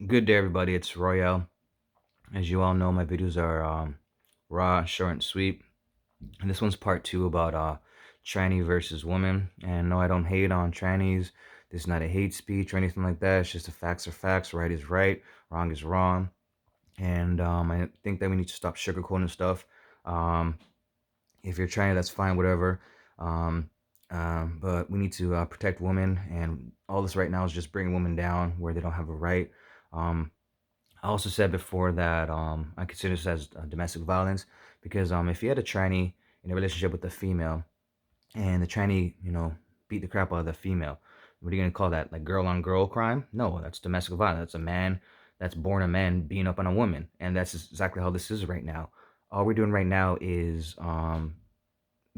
Good day, everybody. It's Royale. As you all know, my videos are raw, short, and sweet. And this one's part two about tranny versus woman. And no, I don't hate on trannies. This is not a hate speech or anything like that. It's just the facts are facts. Right is right. Wrong is wrong. And I think that we need to stop sugarcoating stuff. Um, if you're tranny, that's fine, whatever. Um, but we need to protect women. And all this right now is just bringing women down where they don't have a right. Um, I also said before that I consider this as domestic violence because if you had a tranny in a relationship with a female and the tranny, beat the crap out of the female, what are you gonna call that? Like girl on girl crime? No, that's domestic violence. That's a man that's born a man beating up on a woman, and that's exactly how this is right now. All we're doing right now is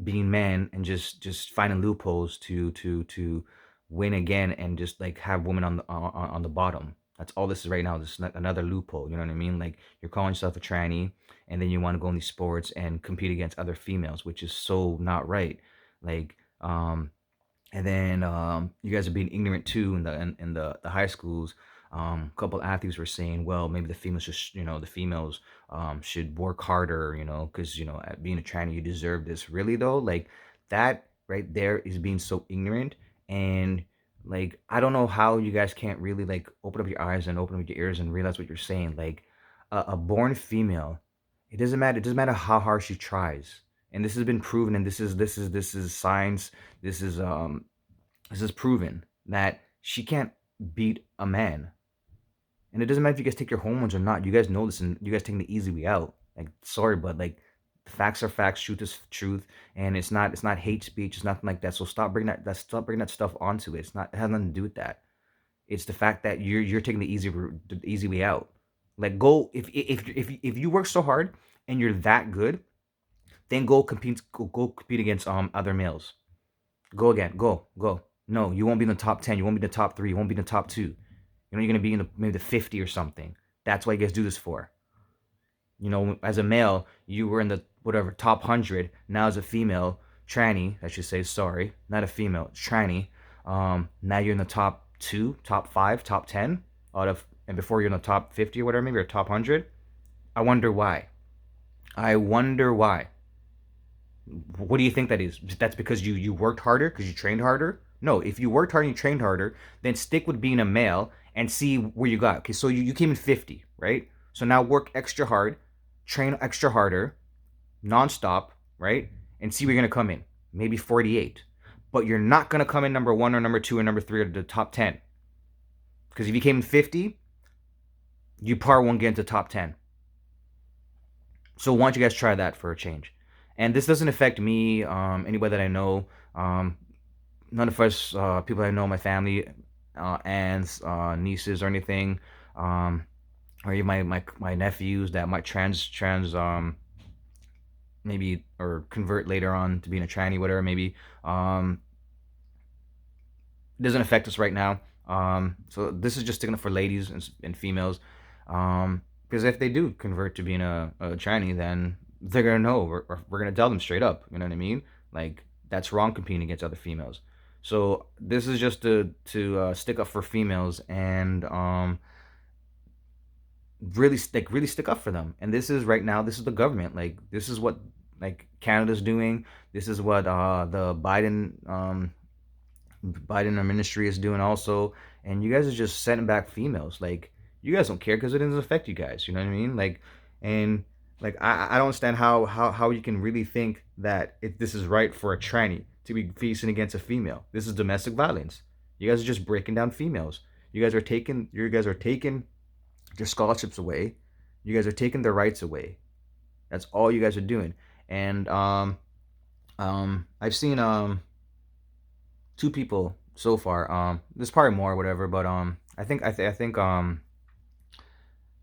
being men and just finding loopholes to win again and just like have women on the bottom. That's all this is right now. This is another loophole. You know what I mean? Like you're calling yourself a tranny, and then you want to go in these sports and compete against other females, which is so not right. Like and then you guys are being ignorant too in the high schools. A couple athletes were saying, well, maybe the females just, the females should work harder, because, at being a tranny, you deserve this. Really, though, like that right there is being so ignorant. And like, I don't know how you guys can't really like open up your eyes and open up your ears and realize what you're saying. Like, a born female, it doesn't matter. It doesn't matter how hard she tries. And this has been proven, and this is science. This is proven that she can't beat a man. And it doesn't matter if you guys take your hormones or not. You guys know this, and you guys taking the easy way out. Like, sorry, but like, facts are facts, truth is truth, and it's not hate speech. It's nothing like that. So stop bringing that stuff onto it. It's not. It has nothing to do with that. It's the fact that you're taking the easy way out. Like, go if you work so hard and you're that good, then go compete against other males. Go again. Go. No, you won't be in the top 10. You won't be in the top 3. You won't be in the top 2. You're going to be in maybe the 50 or something. That's what you guys do this for. As a male, you were in the whatever top 100. Now as a female, tranny, I should say, sorry, not a female, tranny. Now you're in the top 2, top 5, top 10 and before you're in the top 50 or whatever, maybe or top 100. I wonder why. I wonder why. What do you think that is? That's because you worked harder, because you trained harder? No, if you worked harder and you trained harder, then stick with being a male and see where you got. Okay, so you came in 50, right? So now work extra hard, train extra harder, nonstop, right? And see where you're gonna come in. Maybe 48. But you're not gonna come in number 1 or number 2 or number 3 or the top 10. Because if you came in 50, you probably won't get into top 10. So why don't you guys try that for a change? And this doesn't affect me, anybody that I know. None of us, people I know, my family, aunts, nieces, or anything, or even my nephews that might maybe or convert later on to being a tranny, whatever, maybe. It doesn't affect us right now. So this is just sticking up for ladies and females. Because if they do convert to being a tranny, then they're gonna know. We're gonna tell them straight up. You know what I mean? Like that's wrong competing against other females. So this is just to stick up for females and really stick up for them. And this is right now. This is the government. Like this is what like Canada's doing. This is what the Biden ministry is doing also, and you guys are just setting back females. Like you guys don't care because it doesn't affect you guys. You know what I mean? Like, and like I don't understand how you can really think that if this is right for a tranny to be facing against a female. This is domestic violence. You guys are just breaking down females. You guys are taking their scholarships away. You guys are taking their rights away. That's all you guys are doing. And I've seen two people so far. There's probably more, whatever, but I think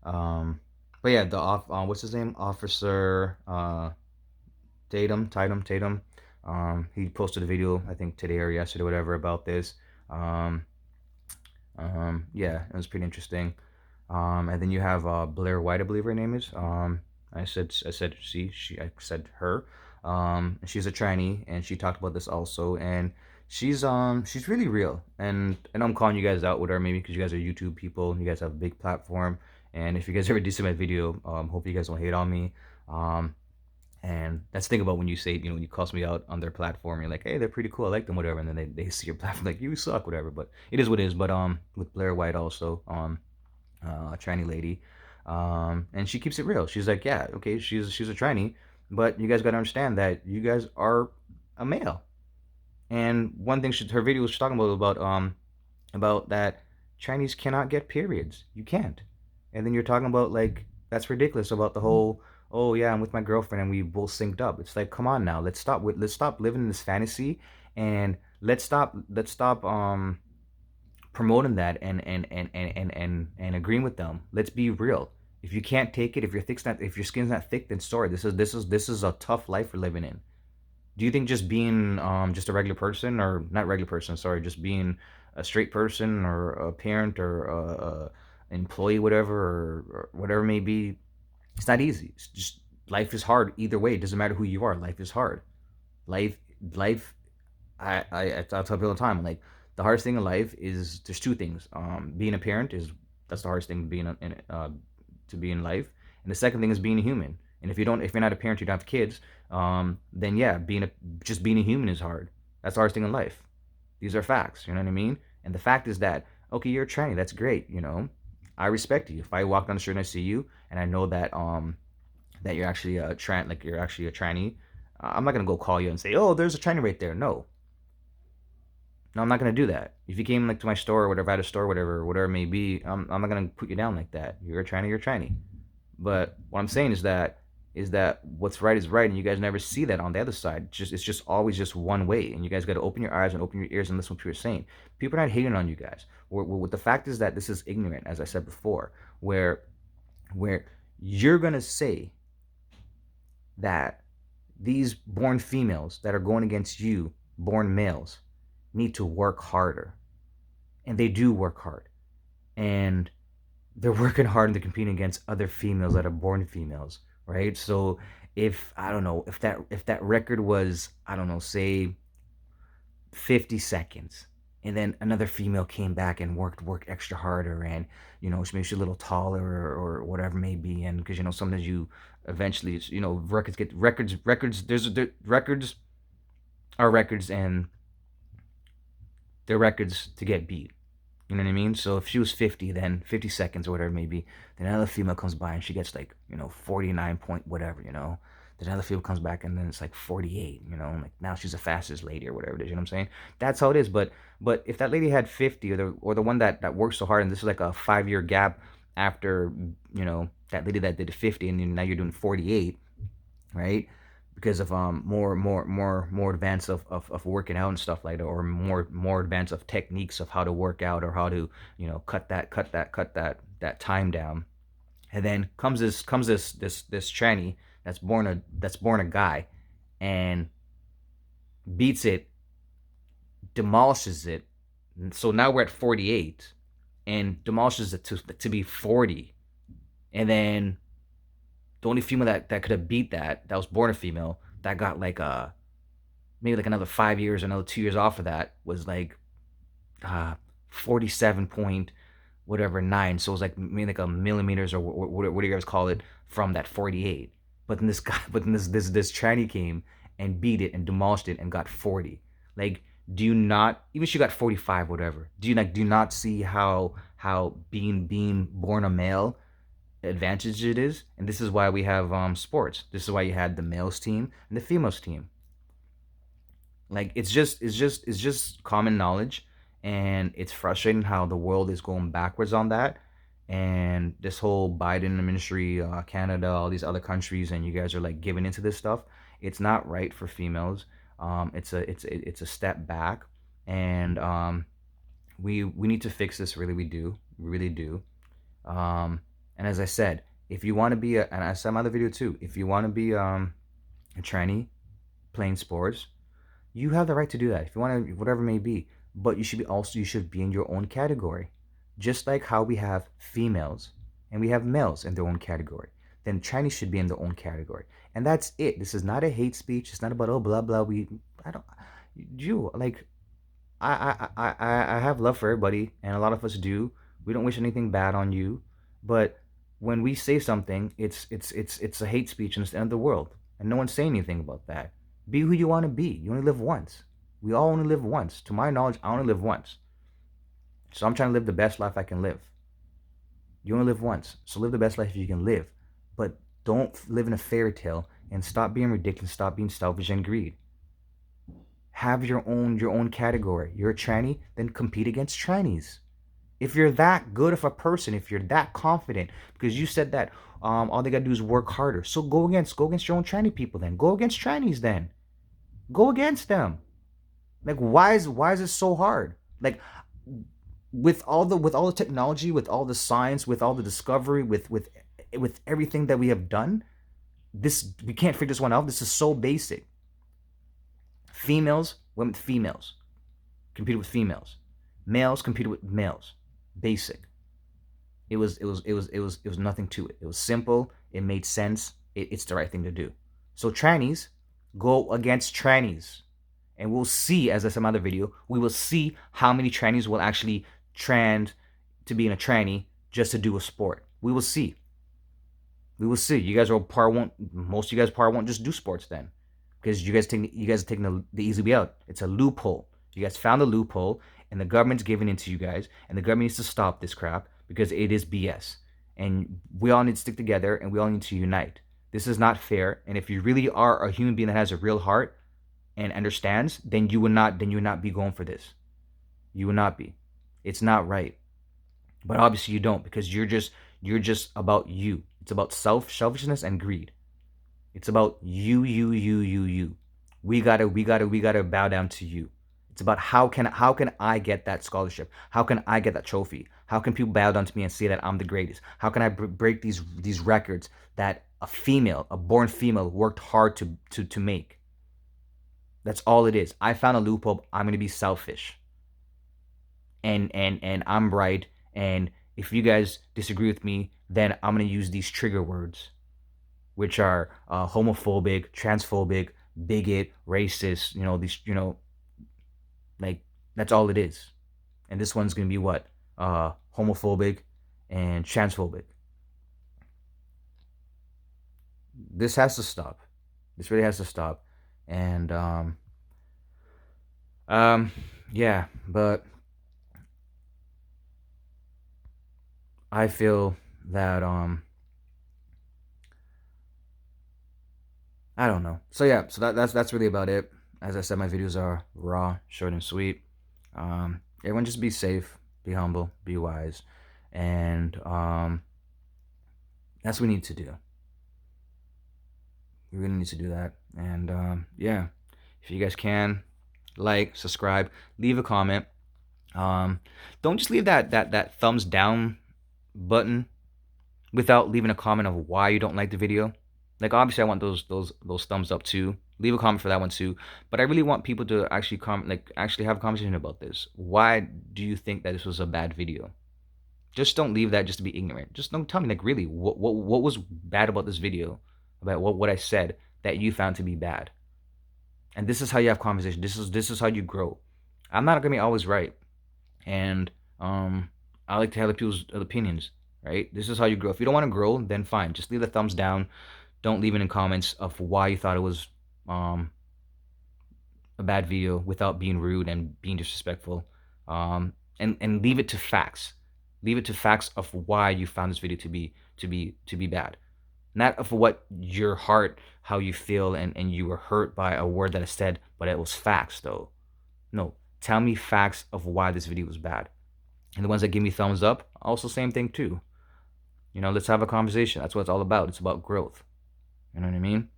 um, but yeah, the what's his name, Officer Tatum. He posted a video, I think today or yesterday, whatever, about this. Um, yeah, it was pretty interesting. And then you have Blair White, I believe her name is. I said her. She's a tranny, and she talked about this also, and she's really real, and I'm calling you guys out with her maybe because you guys are YouTube people and you guys have a big platform. And if you guys ever do see my video, hope you guys don't hate on me. Um, and that's the thing about when you say, when you call me out on their platform, you're like, hey, they're pretty cool, I like them, whatever, and then they see your platform like you suck, whatever. But it is what it is. But with Blair White also, a tranny lady, and she keeps it real. She's like, yeah, okay, she's a tranny, but you guys gotta understand that you guys are a male. And one thing her video was talking about that Chinese cannot get periods. You can't. And then you're talking about like that's ridiculous about the whole, oh yeah, I'm with my girlfriend and we both synced up. It's like, come on now, let's stop living in this fantasy, and let's stop promoting that and agreeing with them. Let's be real. If you can't take it, if your skin's not thick, then sorry. This is a tough life we're living in. Do you think just being just a regular person, or not regular person, sorry, just being a straight person or a parent or a employee, whatever, or whatever it may be, it's not easy. It's just life is hard either way. It doesn't matter who you are. Life is hard. Life life I tell people all the time, like the hardest thing in life is there's two things. Being a parent is that's the hardest thing to be in life, and the second thing is being a human. And if you're not a parent, you don't have kids, then yeah, just being a human is hard. That's the hardest thing in life. These are facts. You know what I mean? And the fact is that okay, you're a tranny. That's great. I respect you. If I walk down the street and I see you, and I know that you're actually like you're actually a tranny, I'm not gonna go call you and say, oh, there's a tranny right there. No, I'm not gonna do that. If you came like to my store or whatever, at a store, whatever it may be, I'm not gonna put you down like that. You're a tranny, you're a tranny. But what I'm saying is that what's right is right, and you guys never see that on the other side. It's just always just one way, and you guys got to open your eyes and open your ears and listen to what people are saying. People are not hating on you guys. What the fact is that this is ignorant, as I said before, where you're gonna say that these born females that are going against you, born males, need to work harder, and they do work hard, and they're working hard and they're competing against other females that are born females, right? So if I don't know if that record was, I don't know, say 50 seconds, and then another female came back and worked extra harder, and maybe she's a little taller, or whatever it may be, and because sometimes you eventually, records records are records, and they're records to get beat. You know what I mean? So if she was 50, then 50 seconds or whatever it may be, then another female comes by and she gets like, 49 point whatever. Then another female comes back and then it's like 48, like now she's the fastest lady or whatever it is, you know what I'm saying? That's how it is. But if that lady had 50, or the one that works so hard, and this is like a 5-year gap after, that lady that did 50, and now you're doing 48, right? Because of more advance of working out and stuff like that, or more advance of techniques of how to work out, or how to cut that time down. And then comes this tranny that's born a guy, and beats it, demolishes it. So now we're at 48, and demolishes it to be 40. And then the only female that could have beat that was born a female, that got like maybe like another 5 years, another 2 years off of that, was like 47 point whatever 9. So it was like maybe like a millimeters, or what do you guys call it, from that 48. But then this tranny came and beat it and demolished it and got 40. Like, do you not, even she got 45, whatever, do you not see how being born a male advantage it is? And this is why we have sports. This is why you had the males team and the females team. Like, it's just common knowledge, and it's frustrating how the world is going backwards on that. And this whole Biden administration, Canada, all these other countries, and you guys are like giving into this stuff. It's not right for females. It's a step back, and we need to fix this. Really, we really do. And as I said, if you want to be and I said in my other video too, if you want to be a tranny playing sports, you have the right to do that. If you want to, whatever it may be, but you should be in your own category, just like how we have females and we have males in their own category. Then trannies should be in their own category, and that's it. This is not a hate speech. It's not about, oh, blah blah. I don't, you like. I have love for everybody, and a lot of us do. We don't wish anything bad on you, but when we say something, it's a hate speech and it's the end of the world, and no one's saying anything about that. Be who you want to be. You only live once. We all only live once. To my knowledge, I only live once. So I'm trying to live the best life I can live. You only live once, so live the best life you can live. But don't live in a fairy tale and stop being ridiculous. Stop being selfish and greed. Have your own category. You're a tranny, then compete against trannies. If you're that good of a person, if you're that confident, because you said that all they gotta do is work harder. So go against your own tranny people then. Go against trannies then. Go against them. Like why is it so hard? Like with all the technology, with all the science, with all the discovery, with everything that we have done, this we can't figure this one out. This is so basic. Females went with females, competed with females. Males competed with males. Basic. It was nothing to it. It was simple. It made sense. It's the right thing to do. So trannies go against trannies, and we'll see as I said in my other video. We will see how many trannies will actually trans to being a tranny just to do a sport. We will see. We will see. You guys are part won't. Most of you guys part won't just do sports then, because you guys are taking the easy way out. It's a loophole. You guys found a loophole, and the government's giving it to you guys, and the government needs to stop this crap because it is BS. And we all need to stick together, and we all need to unite. This is not fair. And if you really are a human being that has a real heart and understands, then you would not be going for this. You would not be. It's not right. But obviously you don't, because you're just about you. It's about selfishness and greed. It's about you. We gotta bow down to you. It's about how can I get that scholarship? How can I get that trophy? How can people bow down to me and say that I'm the greatest? How can I break these records that a born female, worked hard to make? That's all it is. I found a loophole. I'm gonna be selfish, and I'm right. And if you guys disagree with me, then I'm gonna use these trigger words, which are homophobic, transphobic, bigot, racist. Like that's all it is. And this one's gonna be what? Homophobic and transphobic. This has to stop. This really has to stop. And yeah, but I feel that I don't know. So yeah, so that's really about it. As I said, my videos are raw, short, and sweet. Everyone just be safe, be humble, be wise, and that's what we need to do. We really need to do that. And yeah, if you guys can, like, subscribe, leave a comment. Don't just leave that thumbs down button without leaving a comment of why you don't like the video. Like obviously I want those thumbs up too. Leave a comment for that one too. But I really want people to actually comment, like actually have a conversation about this. Why do you think that this was a bad video? Just don't leave that just to be ignorant. Just don't tell me like really what was bad about this video, about what I said that you found to be bad. And this is how you have conversation. This is how you grow. I'm not gonna be always right, and I like to have other people's opinions. Right? This is how you grow. If you don't want to grow, then fine. Just leave the thumbs down. Don't leave it in comments of why you thought it was a bad video without being rude and being disrespectful. And leave it to facts. Leave it to facts of why you found this video to be bad. Not of what your heart, how you feel, and you were hurt by a word that I said, but it was facts though. No, tell me facts of why this video was bad. And the ones that give me thumbs up, also same thing too. Let's have a conversation. That's what it's all about. It's about growth. You know what I mean?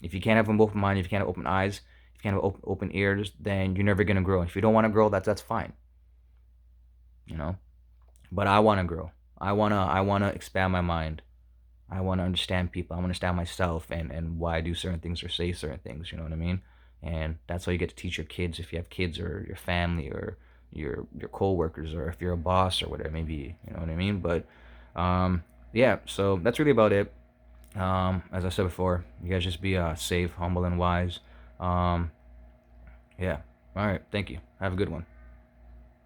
If you can't have an open mind, if you can't have open eyes, if you can't have open ears, then you're never gonna grow. If you don't want to grow, that's fine. But I want to grow. I wanna expand my mind. I want to understand people. I want to understand myself and why I do certain things or say certain things. You know what I mean? And that's how you get to teach your kids, if you have kids, or your family, or your co-workers, or if you're a boss or whatever it may be. You know what I mean? But yeah, so that's really about it. As I said before, you guys just be safe, humble, and wise. Yeah. All right. Thank you. Have a good one.